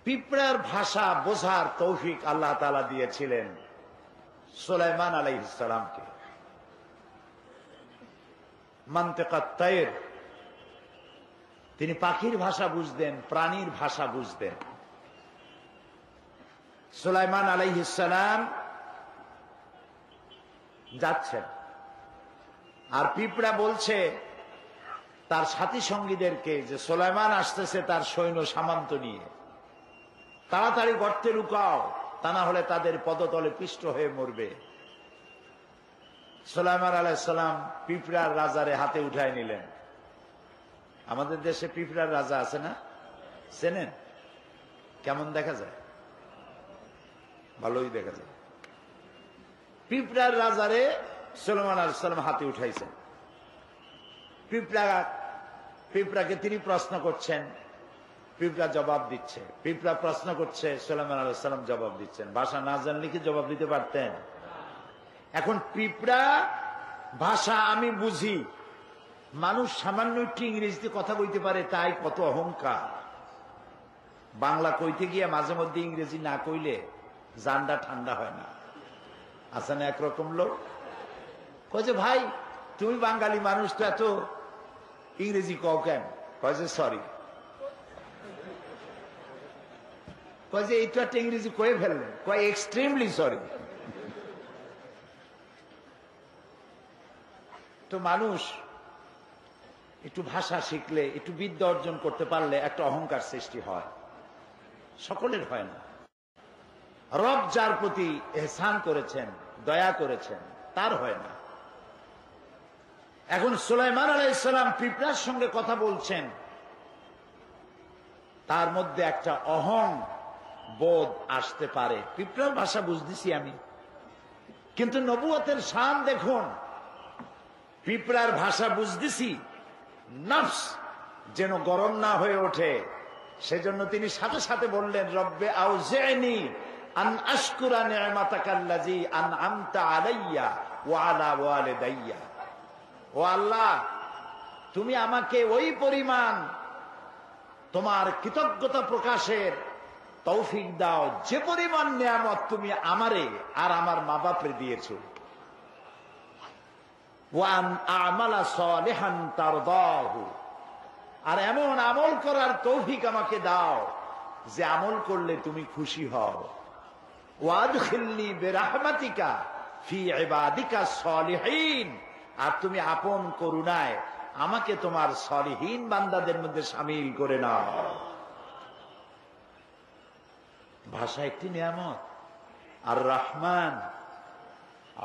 পিঁপড়ার ভাষা বোঝার তৌফিক আল্লাহ তাআলা দিয়েছিলেন সুলাইমান আলাইহিস সালামকে। মানতিকাত তায়র, তিনি পাখির ভাষা বুঝতেন, প্রাণীর ভাষা বুঝতেন। সুলাইমান আলাইহিস সালাম যাচ্ছেন, আর পিঁপড়া বলছে তার সাথী সঙ্গীদেরকে যে সুলাইমান আসতেছে তার সৈন্য সামন্ত নিয়ে, তাড়াতাড়ি গর্তে লুকাও, তা না হলে তাদের পদতলে পিষ্ট হয়ে মরবে। সুলাইমান আলাইহিস সালাম পিঁপড়ার রাজারে হাতে উঠায় নিলেন। আমাদের দেশে পিঁপড়ার রাজা আছে না, চেনেন? কেমন দেখা যায়? ভালোই দেখা যায়। পিঁপড়ার রাজারে সুলাইমান আলাইহিস সালাম হাতে উঠাইছেন। পিঁপড়াকে তিনি প্রশ্ন করছেন, পিঁপড়া জবাব দিচ্ছে। পিঁপড়া প্রশ্ন করছে, সুলাইমান আলাইহিস সালাম জবাব দিচ্ছেন। ভাষা না জানলে কি জবাব দিতে পারতেন? এখন পিঁপড়া ভাষা আমি বুঝি, মানুষ সামান্য একটু ইংরেজিতে কথা কইতে পারে, তাই কত অহংকার। বাংলা কইতে গিয়ে মাঝে মধ্যে ইংরেজি না কইলে জানটা ঠান্ডা হয় না। আছে না একরকম লোক, কয় যে ভাই তুমি বাঙালি মানুষ, তো এত ইংরেজি কও কেন? কয় যে সরি, কয় যে এইটা একটা ইংরেজি কয়ে ফেললেন, কয় এক্সট্রিমলি সরি। তো মানুষ একটু ভাষা শিখলে, একটু বিদ্যা অর্জন করতে পারলে একটা অহংকার সৃষ্টি হয়, সকলের হয় না। রব যার প্রতি এহসান করেছেন, দয়া করেছেন, তার হয় না। এখন সুলাইমান আলাইহিস সালাম পিঁপড়ার সঙ্গে কথা বলছেন, তার মধ্যে একটা অহং বোধ আসতে পারে। পিঁপড়ার ভাষা বুঝতেছি আমি, কিন্তু নবুয়তের শান দেখুন। পিঁপড়ার ভাষা বুঝতেছি, নফস যেন গরম না হয়ে ওঠে, সেজন্য তিনি সাথে সাথে বললেন, রব্বে আউজি'নি আন আশকুরা নি'মাতাকাল্লাযী আন'আমতা আলাইয়া ওয়া আলা ওয়ালিদাইয়া। ও আল্লাহ, তুমি আমাকে ওই পরিমাণ তোমার কৃতজ্ঞতা প্রকাশের তৌফিক দাও যে পরিমাণ নিয়ামত তুমি আমারে আর আমার মা বাপরে দিয়েছো। ওয়ান আমালা সালিহান তারদাহু, আর এমন আমল করার তৌফিক আমাকে দাও যে আমল করলে তুমি খুশি হও। ওয়াদখিলনি বিরাহমাতিকা ফি ইবাদিকা সালিহিন, আর তুমি আপন করুণায় আমাকে তোমার সালিহিন বান্দাদের মধ্যে শামিল করে নাও। ভাষা একটি নিয়ামত। আর রহমান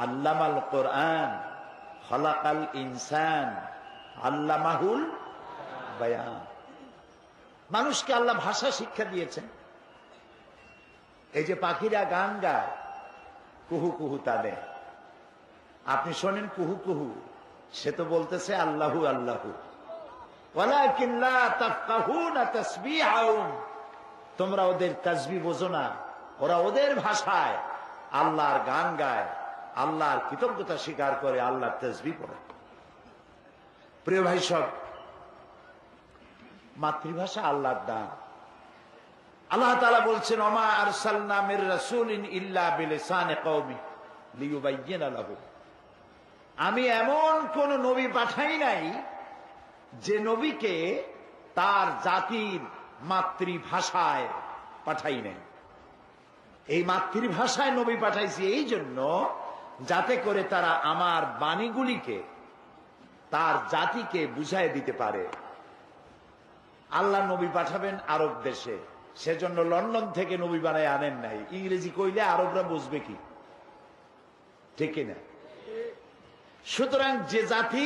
আল্লামাল কোরআন খলাকাল ইনসান আল্লামাহুল বায়ান। মানুষকে আল্লাহ ভাষা শিক্ষা দিয়েছেন। এই যে পাখিরা গান গায়, কুহু কুহু তাদের, আপনি শোনেন কুহু কুহু, সে তো বলতেছে আল্লাহু আল্লাহু। ওয়ালাকিন লা তাফকাহুনা তাসবিহাহুম, তোমরা ওদের তাসবিহ বোঝো না। ওরা ওদের ভাষায় আল্লাহর গান গায়, আল্লাহর কৃতজ্ঞতা স্বীকার করে, আল্লাহর তাসবিহ পড়ে। প্রিয় ভাই সব, মাতৃভাষা আল্লাহর দান। আল্লাহ তাআলা বলছেন, ওমা আরসালনা মির রাসূলিন ইল্লা বিলিসানি কওমি লিয়ুবাইয়িনা লাহুম। আমি এমন কোন নবী পাঠাই নাই যে নবীকে তার জাতির মাতৃভাষায় পাঠাই নাই। এই মাতৃভাষায় নবী পাঠাইছি এই জন্য যাতে করে তারা আমার বাণীগুলিকে তার জাতিকে বুঝাই দিতে পারে। আল্লাহ নবী পাঠাবেন আরব দেশে, সেজন্য লন্ডন থেকে নবী বানায় আনেন নাই। ইংরেজি কইলে আরবরা বুঝবে কি, ঠিক না? সুতরাং যে জাতি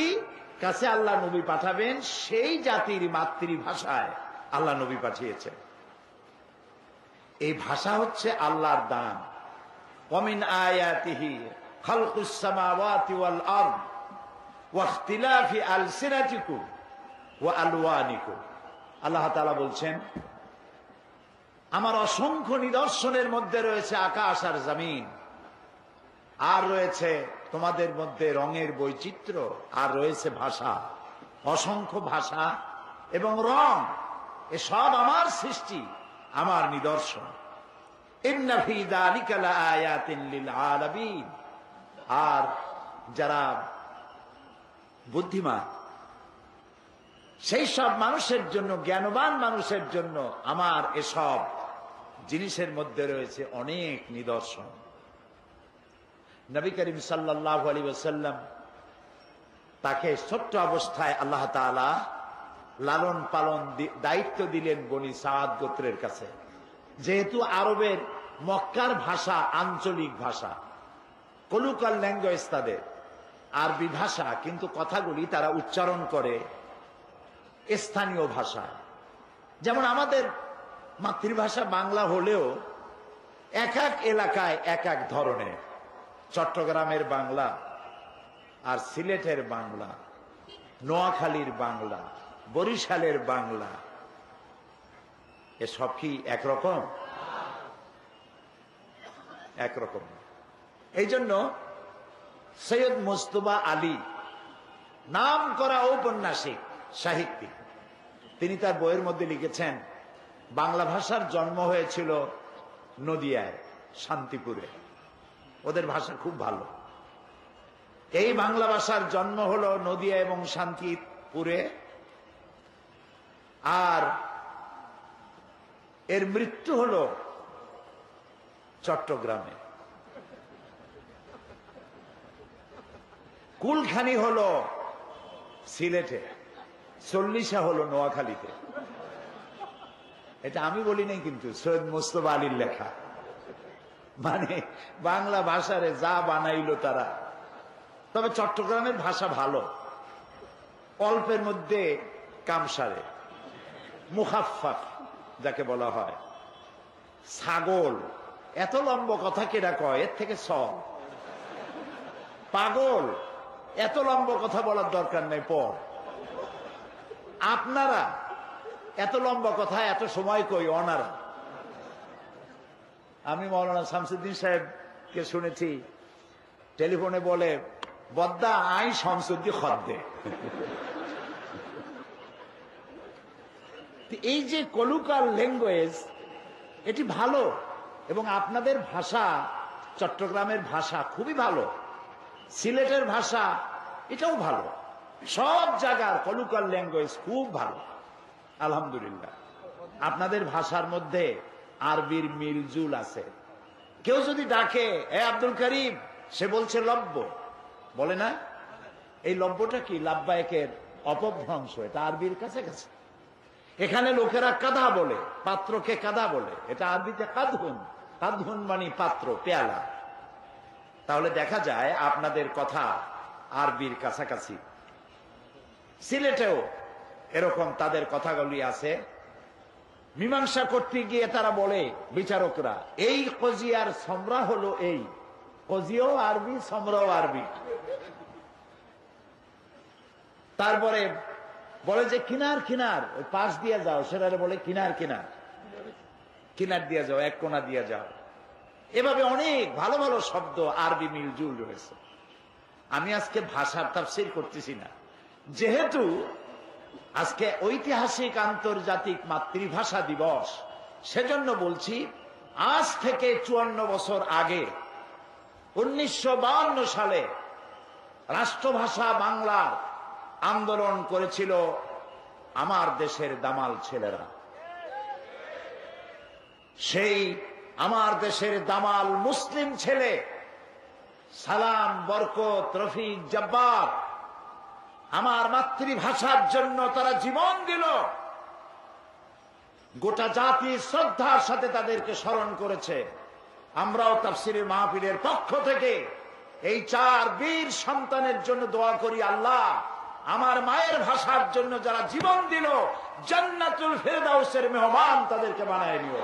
কাছে আল্লাহ নবী পাঠাবেন সেই জাতির মাতৃভাষায় আল্লাহ নবী পাঠিয়েছেন। এই ভাষা হচ্ছে আল্লাহর দান। ওয়ামিন আয়াতিহি খালকুস সামাওয়াতি ওয়াল আরদ ওয়া ইখতিলাফি আলসিনাতিকুম ওয়া আলওয়ানিকুম। আল্লাহ তাআলা বলছেন, আমার অসংখ্য নিদর্শনের মধ্যে রয়েছে আকাশ আর জমিন, আর রয়েছে তোমাদের মধ্যে রঙের বৈচিত্র্য, আর রয়েছে ভাষা। অসংখ্য ভাষা এবং রং, এসব আমার সৃষ্টি, আমার নিদর্শন। ইন্না ফী যালিকা লাআয়াতিন লিল আলামিন। আর যারা বুদ্ধিমান সেই সব মানুষের জন্য, জ্ঞানবান মানুষের জন্য আমার এসব জিনিসের মধ্যে রয়েছে অনেক নিদর্শন। নবী করিম সাল্লাল্লাহু আলাইহি ওয়াসাল্লাম তাকে ছোট্ট অবস্থায় আল্লাহ তাআলা লালন পালন দায়িত্ব দিলেন বনি সাদ গোত্রের কাছে। যেহেতু আরবের মক্কার ভাষা আঞ্চলিক ভাষা, কলুকাল ল্যাঙ্গুয়েজ তাদের আরবি ভাষা, কিন্তু কথাগুলি তারা উচ্চারণ করে স্থানীয় ভাষা। যেমন আমাদের মাতৃভাষা বাংলা হলেও এক এক এলাকায় এক এক ধরনের। চট্টগ্রামের বাংলা আর সিলেটের বাংলা, নোয়াখালীর বাংলা, বরিশালের বাংলা, এসব কি একরকম? একরকম। এই জন্য সৈয়দ মুজতবা আলী, নাম করা ঔপন্যাসিক সাহিত্যিক, তিনি তার বইয়ের মধ্যে লিখেছেন বাংলা ভাষার জন্ম হয়েছিল নদিয়ায়, শান্তিপুরে। ওদের ভাষা খুব ভালো। এই বাংলা ভাষার জন্ম হলো নদিয়া এবং শান্তিপুরে, আর এর মৃত্যু হলো চট্টগ্রামে। কুলখানি হলো সিলেটে, চল্লিশা হলো নোয়াখালীতে। এটা আমি বলি নাই, কিন্তু সৈয়দ মুজতবা আলীর লেখা। মানে বাংলা ভাষারে যা বানাইলো তারা। তবে চট্টগ্রামের ভাষা ভালো, অল্পের মধ্যে কাম সারে। মুখাফফাফ যাকে বলা হয়। ছাগল, এত লম্বা কথা কেডা কয়, এর থেকে সব। পাগল, এত লম্বা কথা বলার দরকার নাই, পর। আপনারা এত লম্বা কথা এত সময় কই অনারা। আমি মৌলানা শামসুদ্দিন সাহেবকে শুনেছি টেলিফোনে বলে, বদ্দা আই শামসুদ্দি খদ্দে। এই যে কলুকাল ল্যাঙ্গুয়েজ, এটি ভালো, এবং আপনাদের ভাষা, চট্টগ্রামের ভাষা খুবই ভালো, সিলেটের ভাষা এটাও ভালো। সব জায়গার কলুকাল ল্যাঙ্গুয়েজ খুব ভালো, আলহামদুলিল্লাহ। আপনাদের ভাষার মধ্যে আরবির মিলজুল আছে। কেউ যদি ডাকে এ আব্দুল করিম, সে বলছে লব্য, বলে না? এই লব্যটা কি? লাব্বায়কের অপভ্রংশ, এটা আরবির কাছে কাছে। এখানে লোকেরা কাদা বলে, পাত্রকে কাদা বলে, এটা আরবিতে কাদহুন। কাদহুন মানে পাত্র, পেয়ালা। তাহলে দেখা যায় আপনাদের কথা আরবির কাছাকাছি। সিলেটেও এরকম তাদের কথাগুলি আছে। মীমাংসা করতে গিয়ে তারা বলে, বিচারকরা, এই কজিয়ার সমরা হলো এই। কজিও আরবি, সমরাও আরবি। তারপরে বলে যে কিনার কিনার, ওই পাশ দিয়ে যাও, সেটা বলে কিনার কিনার, কিনার দিয়ে যাও, এক কোনা দিয়ে যাও। এভাবে অনেক ভালো ভালো শব্দ আরবি মিলজুল রয়েছে। আমি আজকে ভাষার তাফসীর করতেছি না, যেহেতু আজকে ঐতিহাসিক আন্তর্জাতিক মাতৃভাষা দিবস, সেজন্য বলছি আজ থেকে 54 বছর আগে 1952 সালে রাষ্ট্রভাষা বাংলার আন্দোলন করেছিল আমার দেশের দামাল ছেলেরা। সেই আমার দেশের দামাল মুসলিম ছেলে সালাম, বরকত, রফিক, জব্বার আমার মাতৃভাষার জন্য তারা জীবন দিল। গোটা জাতি শ্রদ্ধার সাথে তাদেরকে স্মরণ করেছে। আমরাও তাফসীরের মাহফিলের পক্ষ থেকে এই 4 বীর সন্তানের জন্য দোয়া করি, আল্লাহ আমার মায়ের ভাষার জন্য যারা জীবন দিল, জান্নাতুল ফেরদাউসের মেহমান তাদেরকে বানায় নিও।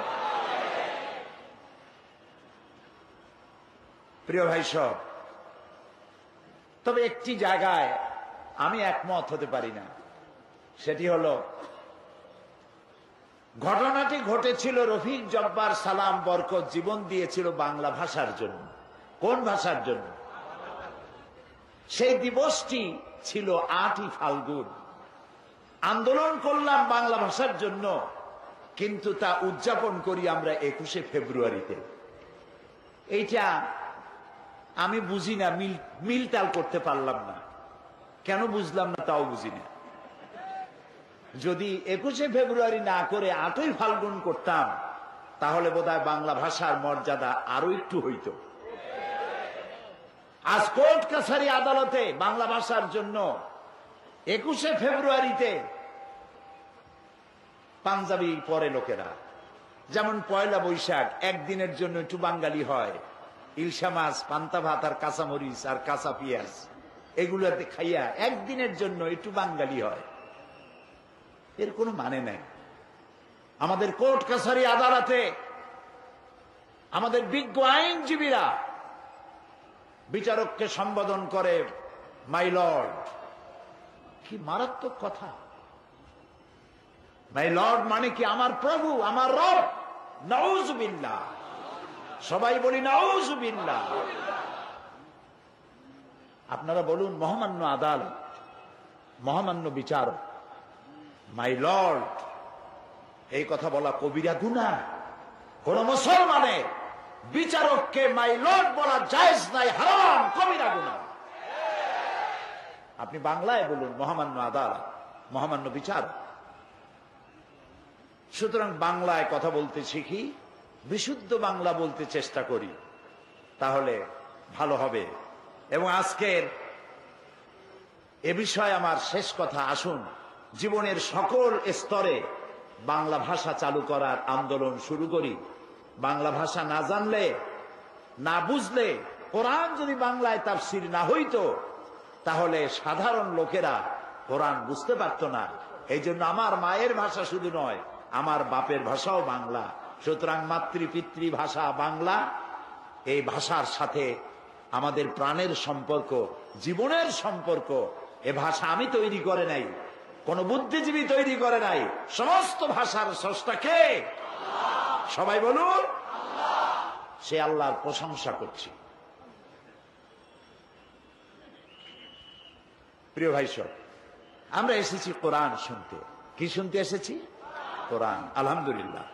প্রিয় ভাই সব, তবে একটি জায়গায় আমি একমত হতে পারি না, সেটি হলো ঘটনাটি ঘটেছিল রফিক, জব্বার, সালাম, বরকত জীবন দিয়েছিল বাংলা ভাষার জন্য। কোন ভাষার জন্য? সেই দিবসটি ছিল 8ই ফাল্গুন। আন্দোলন করলাম বাংলা ভাষার জন্য, কিন্তু তা উদযাপন করি আমরা 21শে ফেব্রুয়ারিতে। এইটা আমি বুঝি না, মিলতাল করতে পারলাম না। কেন বুঝলাম না তাও বুঝি না। যদি 21শে ফেব্রুয়ারি না করে 8ই ফাল্গুন করতাম, তাহলে বোধহয় বাংলা ভাষার মর্যাদা আরো একটু হইত। আজ কোর্ট কাছারি আদালতে বাংলা ভাষার জন্য 21শে ফেব্রুয়ারিতে পাঞ্জাবি পরে লোকেরা, যেমন পয়লা বৈশাখ একদিনের জন্য একটু বাঙালি হয়, ইলশা মাছ, পান্তা ভাত আর কাঁচামরিচ আর কাঁচা পেঁয়াজ এগুলোতে খাইয়া একদিনের জন্য একটু বাঙালি হয়। এর কোনো মানে নাই। আমাদের কোর্ট কাছারি আদালতে আমাদের বিজ্ঞ আইনজীবীরা বিচারককে সম্বোধন করে মাই লর্ড। কি মারাত্মক কথা! মাই লর্ড মানে কি? আমার প্রভু, আমার রব। নাউজুবিল্লাহ, সবাই বলি নাউজুবিল্লাহ। আপনারা বলুন, মহামান্য আদালত, মহামান্য বিচারক, মাই লর্ড, এই কথা বলা কবিরা গুনাহ। কোন মুসলমানের বিচারককে মাই লর্ড বলা জায়েজ নাই, হারাম, কবিরা গুনাহ। আপনি বাংলায় বলুন মহামান্য আদালত, মহামান্য বিচারক। সুতরাং বাংলায় কথা বলতে শিখি, বিশুদ্ধ বাংলা বলতে চেষ্টা করি, তাহলে ভালো হবে। এবং আজকের এ বিষয়ে আমার শেষ কথা, আসুন জীবনের সকল স্তরে বাংলা ভাষা চালু করার আন্দোলন শুরু করি। বাংলা ভাষা না জানলে, না বুঝলে, কোরআন যদি বাংলায় তাফসীর না হইতো, তাহলে সাধারণ লোকেরা কোরআন বুঝতে পারত না। এই জন্য আমার মায়ের ভাষা শুধু নয়, আমার বাপের ভাষাও বাংলা। সুতরাং মাতৃপিতৃ ভাষা বাংলা। এই ভাষার সাথে আমাদের প্রাণের সম্পর্ক, জীবনের সম্পর্ক। এ ভাষা আমি তৈরি করে নাই, কোন বুদ্ধিজীবী তৈরি করে নাই। সমস্ত ভাষার স্রষ্টা কে? সবাই বলুন, সে আল্লাহর প্রশংসা করছি। প্রিয় ভাই সব, আমরা এসেছি কোরআন শুনতে। কি শুনতে এসেছি? কোরআন। আলহামদুলিল্লাহ,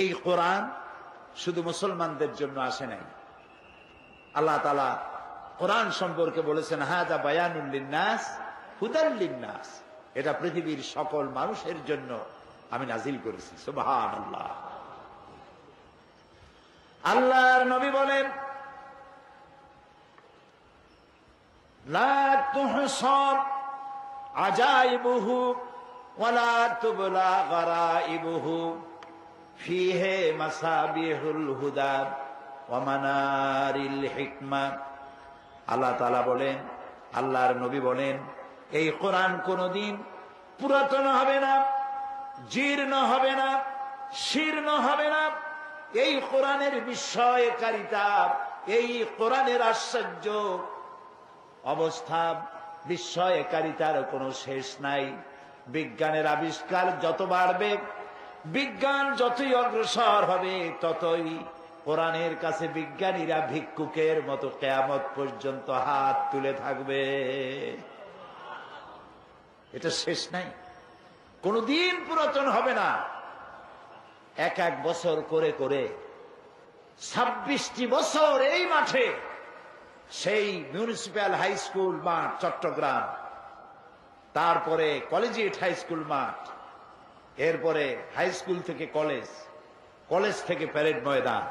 এই কোরআন শুধু মুসলমানদের জন্য আসে নাই। আল্লাহ তাআলা কোরআন সম্পর্কে বলেছেন, হাযা বায়ানুল লিন্নাস হুদাল লিন্নাস, এটা পৃথিবীর সকল মানুষের জন্য আমি নাজিল করেছি। সুবহানাল্লাহ। আল্লাহর নবী বলেন, লা তুহসাব আজাইবুহু ওয়ালা তুবলা গারাইবুহু ফিহি মাসাবিহুল হুদা ওয়া মানারিল হিকমা। আল্লাহ তাআলা বলেন, আল্লাহর নবী বলেন, এই কোরআন কোনদিন পুরাতন হবে না, জীর্ণ হবে না, শীর্ণ হবে না। এই কোরআনের বিস্ময়কারিতা, এই কোরআনের আশ্চর্য অবস্থা, বিস্ময়কারিতার কোনো শেষ নাই। বিজ্ঞানের আবিষ্কার যত বাড়বে, বিজ্ঞান যতই অগ্রসর হবে, ততই কোরআনের কাছে বিজ্ঞানীরা ভিক্ষুকের মতো কিয়ামত পর্যন্ত হাত তুলে থাকবে। এটা শেষ নাই, কোনদিন পুরাতন হবে না। এক এক বছর করে করে 26টি বছর এই মাঠে, সেই মিউনিসিপ্যাল হাই স্কুল মাঠ চট্টগ্রাম, তারপরে কলেজিয়েট হাই স্কুল মাঠ, এরপরে হাই স্কুল থেকে কলেজ, কলেজ থেকে প্যারেড ময়দান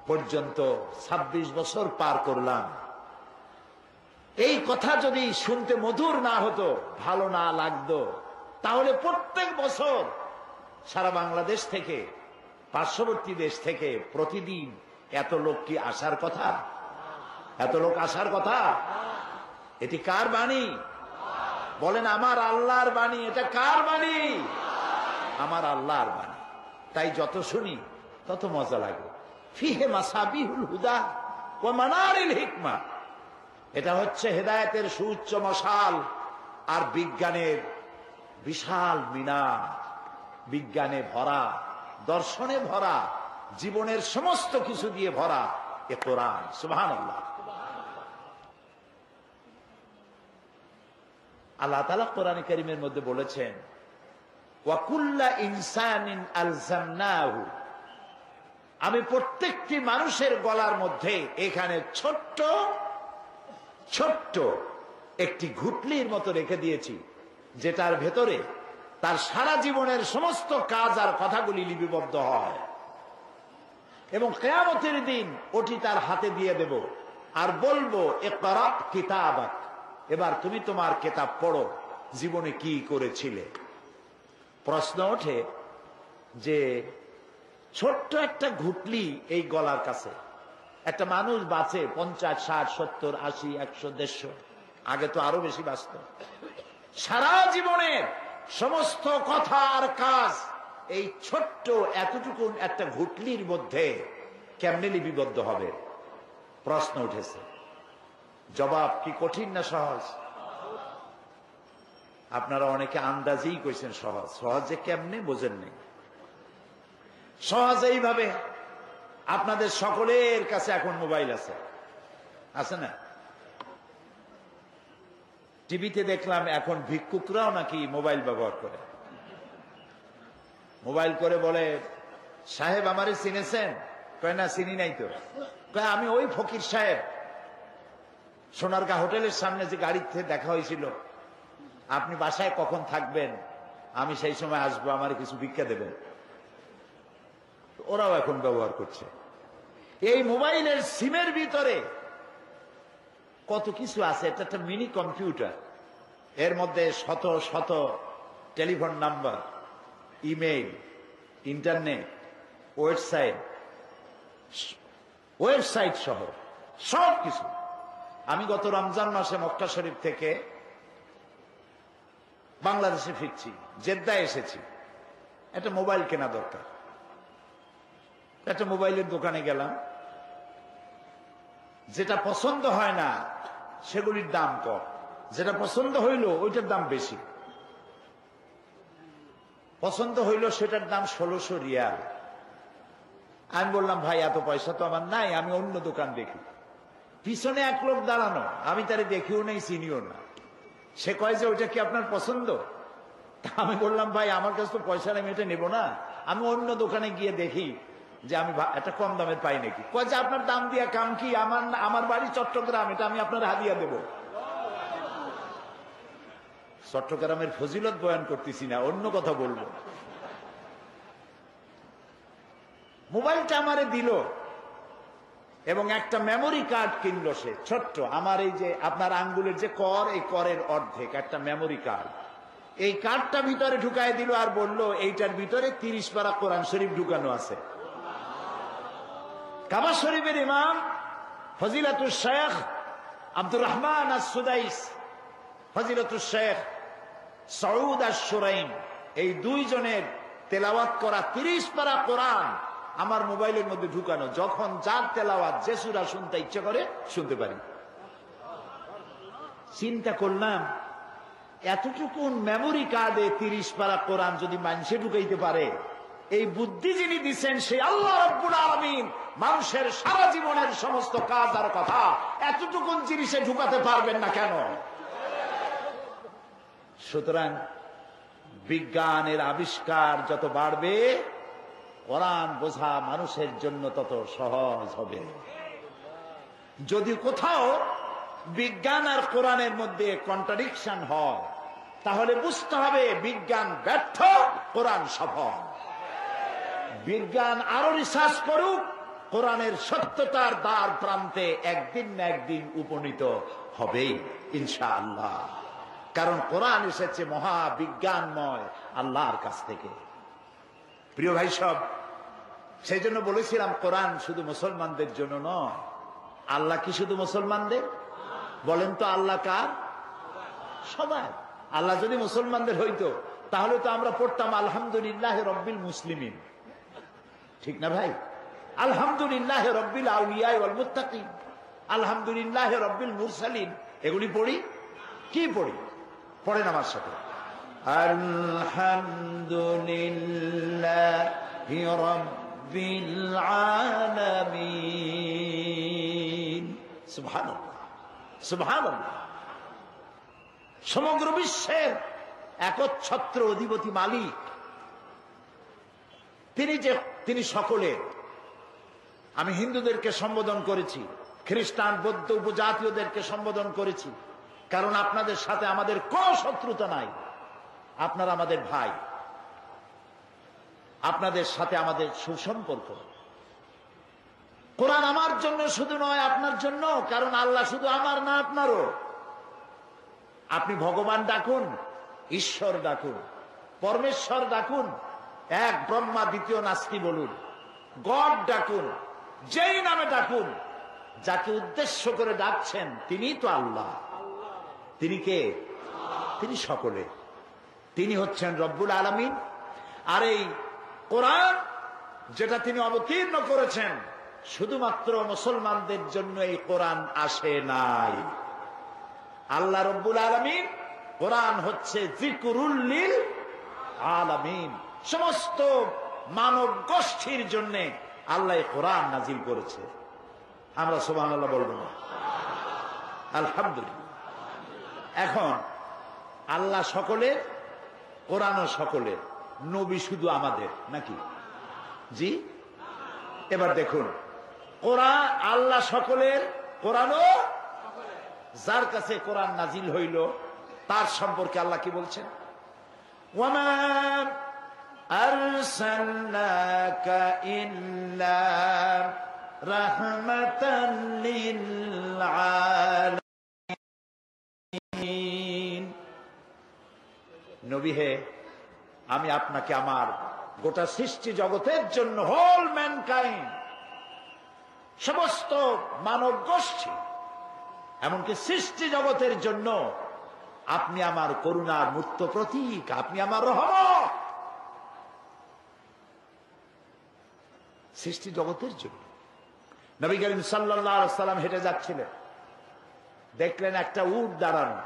পর্যন্ত 26 বছর পার করলাম। এই কথা যদি শুনতে মধুর না হতো, ভালো না লাগতো, তাহলে প্রত্যেক বছর সারা বাংলাদেশ থেকে, পার্শ্ববর্তী দেশ থেকে প্রতিদিন এত লোক কি আসার কথা? এত লোক আসার কথা? এটি কার বাণী? বলেন, আমার আল্লাহর বাণী। এটা কার বাণী? আমার আল্লাহর বাণী। তাই যত শুনি তত মজা লাগে। ফিহে মাসাবিহুল হুদা ওয়া মানারিল হিকমা, এটা হচ্ছে হেদায়েতের সুউচ্চ মশাল আর বিজ্ঞানের বিশাল মিনার। বিজ্ঞানে ভরা, দর্শনে ভরা, জীবনের সমস্ত কিছু দিয়ে ভরা এ কোরআন। সুবহানাল্লাহ। আল্লাহ তাআলা কোরআনে কারীমের মধ্যে বলেছেন, ওয়া কুল্লা ইনসানিন আলজামনাহু, আমি প্রত্যেকটি মানুষের গলার মধ্যে এখানে ছোট্ট ছোট্ট একটি ঘুটলির মতো রেখে দিয়েছি, যেটার ভেতরে তার সারা জীবনের সমস্ত কাজ আর কথাগুলি লিপিবদ্ধ হয়, এবং কিয়ামতের দিন ওটি তার হাতে দিয়ে দেব আর বলবো ইকরা কিতাবাক, এবার তুমি তোমার কিতাব পড়ো, জীবনে কি করেছিলে। প্রশ্ন ওঠে যে ছোট্ট একটা ঘুটলি এই গলার কাছে একটা মানুষ বাঁচে 50, 60, 70, 80, 100, 150, আগে তো আরো বেশি বাঁচত। সারা জীবনের সমস্ত কথা আর কাজ এই ছোট্ট এতটুকু একটা ঘুটলির মধ্যে কেমনে লিপিবদ্ধ হবে? প্রশ্ন উঠেছে। জবাব কি কঠিন না সহজ? আপনারা অনেকে আন্দাজেই কইছেন সহজ। সহজে কেমনে বোঝেন নেই। সহজ এইভাবে, আপনাদের সকলের কাছে এখন মোবাইল আছে, আছে না? টিভিতে দেখলাম এখন ভিক্ষুকরাও নাকি মোবাইল ব্যবহার করে। মোবাইল করে বলে, সাহেব আমারে চিনেছেন? কয় না, চিনি নাই তো। কয় আমি ওই ফকির সাহেব, সোনারগাঁ হোটেলের সামনে যে গাড়িতে দেখা হয়েছিল, আপনি বাসায় কখন থাকবেন, আমি সেই সময় আসবো, আমার কিছু ভিক্ষা দেবেন। ওরাও এখন ব্যবহার করছে। এই মোবাইলের সিমের ভিতরে কত কিছু আছে, এটা একটা মিনি কম্পিউটার। এর মধ্যে শত শত telephone number, email, internet, website সহ সব কিছু। আমি গত রমজান মাসে মক্কা শরীফ থেকে বাংলাদেশে ফিরছি, জেদ্দায় এসেছি। একটা মোবাইল কেনা দরকার, একটা মোবাইলের দোকানে গেলাম। যেটা পছন্দ হয় না সেগুলির দাম কম, যেটা পছন্দ হইল ওইটার দাম বেশি। পছন্দ হইল সেটার দাম 1600 রিয়াল। আমি বললাম, ভাই এত পয়সা তো আমার নাই, আমি অন্য দোকান দেখি। পিছনে এক লোক দাঁড়ানো, আমি তারে দেখিও নাই, চিনিও না। সে কয় যে ওইটা কি আপনার পছন্দ? আমি বললাম, ভাই আমার কাছে তো পয়সা নেই, এটা নেবো না, আমি অন্য দোকানে গিয়ে দেখি যে আমি একটা কম দামের পাই নাকি। কয় যে আপনার দাম দিয়া কাম কি, আমার বাড়ি চট্টগ্রাম, এটা আমি আপনার হাদিয়া দেব। চট্টগ্রামের ফজিলত বয়ান করতেছি না, অন্য কথা বলবো। মোবাইলটা আমারে দিল এবং একটা মেমোরি কার্ড কিনলো সে, ছোট্ট, আমার এই যে আপনার আঙ্গুলের যে কর, এই করের অর্ধেক একটা মেমোরি কার্ড। এই কার্ডটা ভিতরে ঢুকায় দিল আর বলল, এইটার ভিতরে 30 পারা কোরআন শরীফ ঢুকানো আছে। কাবা শরীফের ইমাম ফজিলাতুল শেখ আব্দুর রহমান আস-সুদাইস, ফজিলাতুল শেখ সৌদ আশ-শুরাইম, এই দুইজনের তেলাওয়াত করা 30 পারা কোরআন আমার মোবাইলের মধ্যে ঢুকানো। যখন যার তেলাওয়াত যে সূরা শুনতে ইচ্ছা করে শুনতে পারি। চিন্তা করলাম, এতটুকু মেমোরি কার্ডে 30 পারা কোরআন যদি মানুষে ঢুকাইতে পারে, এই বুদ্ধি যিনি দিচ্ছেন সেই আল্লাহ রাব্বুল আলামিন মানুষের সারা জীবনের সমস্ত কাজ আর কথা এতটুকু জিনিসে ঢুকাতে পারবেন না কেন? সুতরাং বিজ্ঞানের আবিষ্কার যত বাড়বে, কোরআন বোঝা মানুষের জন্য তত সহজ হবে। যদি কোথাও বিজ্ঞান আর কোরআনের মধ্যে কন্ট্রাডিকশন হয়, তাহলে বুঝতে হবে বিজ্ঞান ব্যর্থ, কোরআন সফল। বিজ্ঞান আরো রিসার্চ করুক, কোরআনের সত্যতার দ্বার প্রান্তে একদিন না একদিন উপনীত হবেই ইনশাআল্লাহ। কারণ কোরআন এসেছে মহা বিজ্ঞানময় আল্লাহর কাছ থেকে। প্রিয় ভাই সব, সেই জন্য বলেছিলাম কোরআন শুধু মুসলমানদের জন্য নয়। আল্লাহ কি শুধু মুসলমানদের? বলেন তো, আল্লাহ কার? সবাই। আল্লাহ যদি মুসলমানদের হইতো তাহলে তো আমরা পড়তাম আলহামদুলিল্লাহ রব্বিল মুসলিমিন, ঠিক না ভাই? আলহামদুলিল্লাহ রব্বিল আউলিয়া ওয়াল মুত্তাকিন, আলহামদুলিল্লাহ রব্বিল মুরসালিন, এগুলি পড়ি। কি পড়ি? পড়েন আমার সাথে, আলহামদুলিল্লাহি রব্বিল আলামিন। সুবহানাল্লাহ, সুবহানাল্লাহ। সমগ্র বিশ্বের একচ্ছত্র অধিপতি মালিক তিনি সকলের। আমি হিন্দুদেরকে সম্বোধন করেছি, খ্রিস্টান বৌদ্ধ উপজাতীয়দেরকে সম্বোধন করেছি, কারণ আপনাদের সাথে আমাদের কোনো শত্রুতা নাই। আপনারা আমাদের ভাই, আপনাদের সাথে আমাদের সুসম্পর্ক। কোরআন আমার জন্য শুধু নয়, আপনার জন্য, কারণ আল্লাহ শুধু আমার না, আপনারও। আপনি ভগবান ডাকুন, ঈশ্বর ডাকুন, পরমেশ্বর ডাকুন, এক ব্রহ্মা দ্বিতীয় নাস্তি বলুন, গড ডাকুন, যেই নামে ডাকুন, যাকে উদ্দেশ্য করে ডাকছেন তিনি তো আল্লাহ। তিনি কে? তিনি সকলে। তিনি হচ্ছেন রব্বুল আলামিন। আর এই কোরআন যেটা তিনি অবতীর্ণ করেছেন, শুধুমাত্র মুসলমানদের জন্য এই কোরআন আসে নাই। আল্লাহ রব্বুল আলামিন, কোরআন হচ্ছে যিকরুল লিল আলামিন, সমস্ত মানব গোষ্ঠীর জন্য আল্লাহ কোরআন নাজিল করেছে। আমরা সুবহানাল্লাহ বলবো না? আলহামদুলিল্লাহ। এখন আল্লাহ সকলের, কোরআনও সকলের, নবী শুধু আমাদের নাকি? জি। এবার দেখুন, কোরআন আল্লাহ সকলের, কোরআনও যার কাছে কোরআন নাজিল হইল তার সম্পর্কে আল্লাহ কি বলছেন? ওয়ামা আরসালনাকা ইল্লা রাহমাতাল লিল আলামিন। নবী হে, আমি আপনাকে আমার গোটা সৃষ্টি জগতের জন্য, হোল ম্যানকাইন্ড, সমস্ত মানব গোষ্ঠী, এমনকি সৃষ্টি জগতের জন্য আপনি আমার করুণার মূর্ত প্রতীক, আপনি আমার রহমত। সৃষ্টি জগতের জন্য। নবী করিম সাল্লাল্লাহু আলাইহি সাল্লাম হেঁটে যাচ্ছিলেন, দেখলেন একটা উট দাঁড়ানো,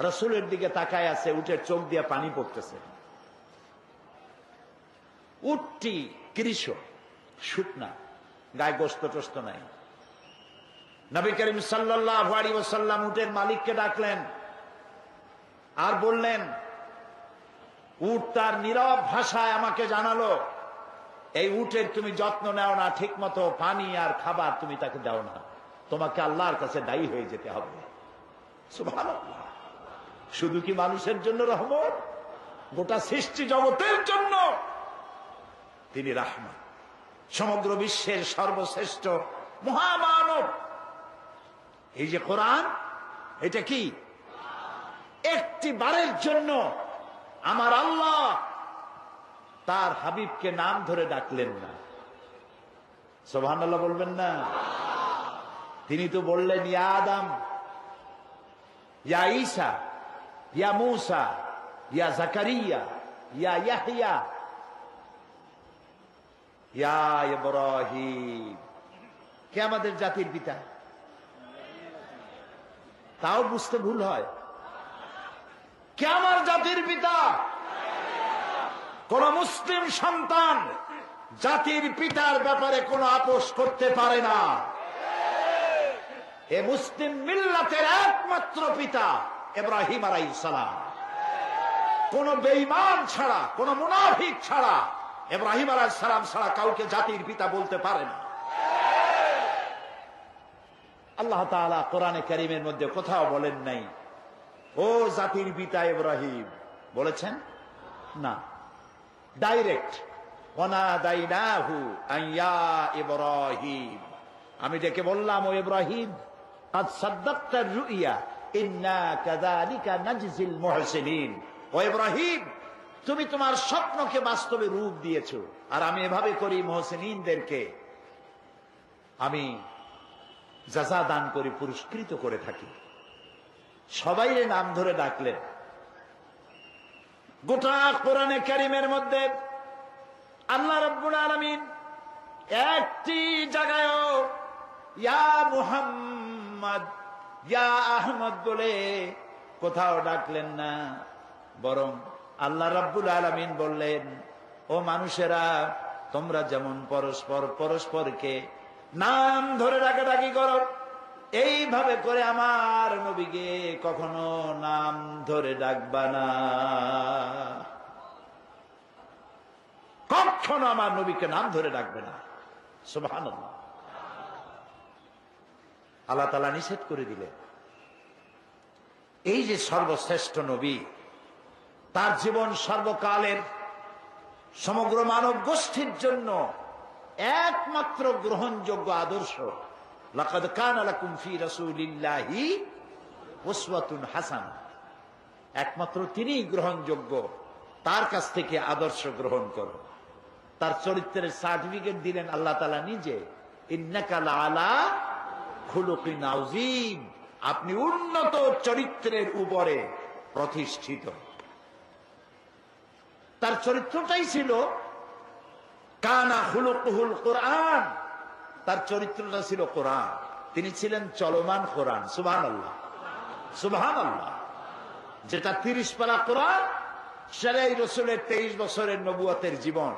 রাসূলের দিকে তাকায় আছে, উটের চোখ দিয়ে পানি পড়তেছে। উটটি কৃষ, শুকনা, গায়ে গোস্ত টোস্ত নাই। নবী করিম সাল্লাল্লাহু আলাইহি ওয়াসাল্লাম উটের মালিককে ডাকলেন আর বললেন, উট তার নীরব ভাষায় আমাকে জানালো, এই উটের তুমি যত্ন নাও না, ঠিক মতো পানি আর খাবার তুমি তাকে দাও না, তোমাকে আল্লাহর কাছে দায়ী হয়ে যেতে হবে। সুবহানাল্লাহ। শুধু কি মানুষের জন্য রহমত? গোটা সৃষ্টি জগতের জন্য তিনি রাহমত। সমগ্র বিশ্বের সর্বশ্রেষ্ঠ মহামানব। এই যে কোরআন, এটা কি? একটি বারের জন্য আমার আল্লাহ তার হাবিবকে নাম ধরে ডাকলেন না। সুবহানাল্লাহ বলবেন না? তিনি তো বললেন, ইয়া আদম, ইয়া ঈসা, ইয়া মূসা, ইয়া জাকারিয়া, ইয়া ইয়াহইয়া, ইয়া ইব্রাহিম। কে আমাদের জাতির পিতা? তাও বুঝতে ভুল হয়। কে আমার জাতির পিতা? কোন মুসলিম সন্তান জাতির পিতার ব্যাপারে কোনো আপোষ করতে পারে না। এ মুসলিম মিল্লাতের একমাত্র পিতা ইব্রাহিম আলাইহিস সালাম। কোন বেঈমান ছাড়া, কোন মুনাফিক ছাড়া, ইব্রাহিম আলাইহিস সালাম ছাড়া কাউকে জাতির পিতা বলতে পারে না। আল্লাহ তাআলা কোরআনে কারীমের মধ্যে কোথাও বলেন নাই ও জাতির পিতা ইব্রাহিম, বলেছেন না। ডাইরেক্ট, ওয়ানাদাইনাহু আইয়া ইব্রাহিম, আমি ডেকে বললাম, ও ইব্রাহিম, কাদ সাদ্দাকতা রুইয়া ইন্না কাযালিকা নাজজিল মুহসিনিন। ও ইব্রাহিম, তুমি তোমার স্বপ্নকে বাস্তবে রূপ দিয়েছো, আর আমি এভাবে করি মুহসিনিনদেরকে আমি জাযা দান করি, পুরস্কৃত করে থাকি। সবাই নাম ধরে ডাকলেন। গোটা কোরআনে কারীমের মধ্যে আল্লাহ রাব্বুল আলামিন একটি জায়গায়ও ইয়া মুহাম্মদ, ইয়া আহমদ বলে কোথাও ডাকলেন না, বরং আল্লাহ রাব্বুল আলামিন বললেন, ও মানুষেরা, তোমরা যেমন পরস্পর পরস্পরকে নাম ধরে ডাকাডাকি করো, এইভাবে করে আমার নবীকে কখনো নাম ধরে ডাকবা না। কখনো আমার নবীকে নাম ধরে ডাকবে না। সুবহানাল্লাহ। আল্লাহ তাআলা নিষেধ করে দিলেন। এই যে সর্বশ্রেষ্ঠ নবী, তার জীবন সর্বকালের সমগ্র মানব গোষ্ঠীর জন্য একমাত্র গ্রহণযোগ্য আদর্শ। লাকাদ কানা লাকুম ফি রাসূলিল্লাহি উসওয়াতুন হাসানাহ। একমাত্র তিনিই গ্রহণযোগ্য, তার কাছ থেকে আদর্শ গ্রহণ করো। তার চরিত্রের সার্টিফিকেট দিলেন আল্লাহ তাআলা নিজে, ইন্নাকা লাআলা খুলুকিন আযীম, আপনি উন্নত চরিত্রের উপরে প্রতিষ্ঠিত। তার চরিত্রটাই ছিল কানা খুলুকুহুল কোরআন, তার চরিত্রটা ছিল কোরআন। তিনি ছিলেন চলমান কোরআন। সুবহানাল্লাহ, সুবহানাল্লাহ। যেটা 30 পারা কোরআন, সেটাই রাসূলের 23 বছরের নবুয়তের জীবন।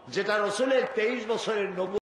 যেটা রাসূলের 23 বছরের নবুয়ত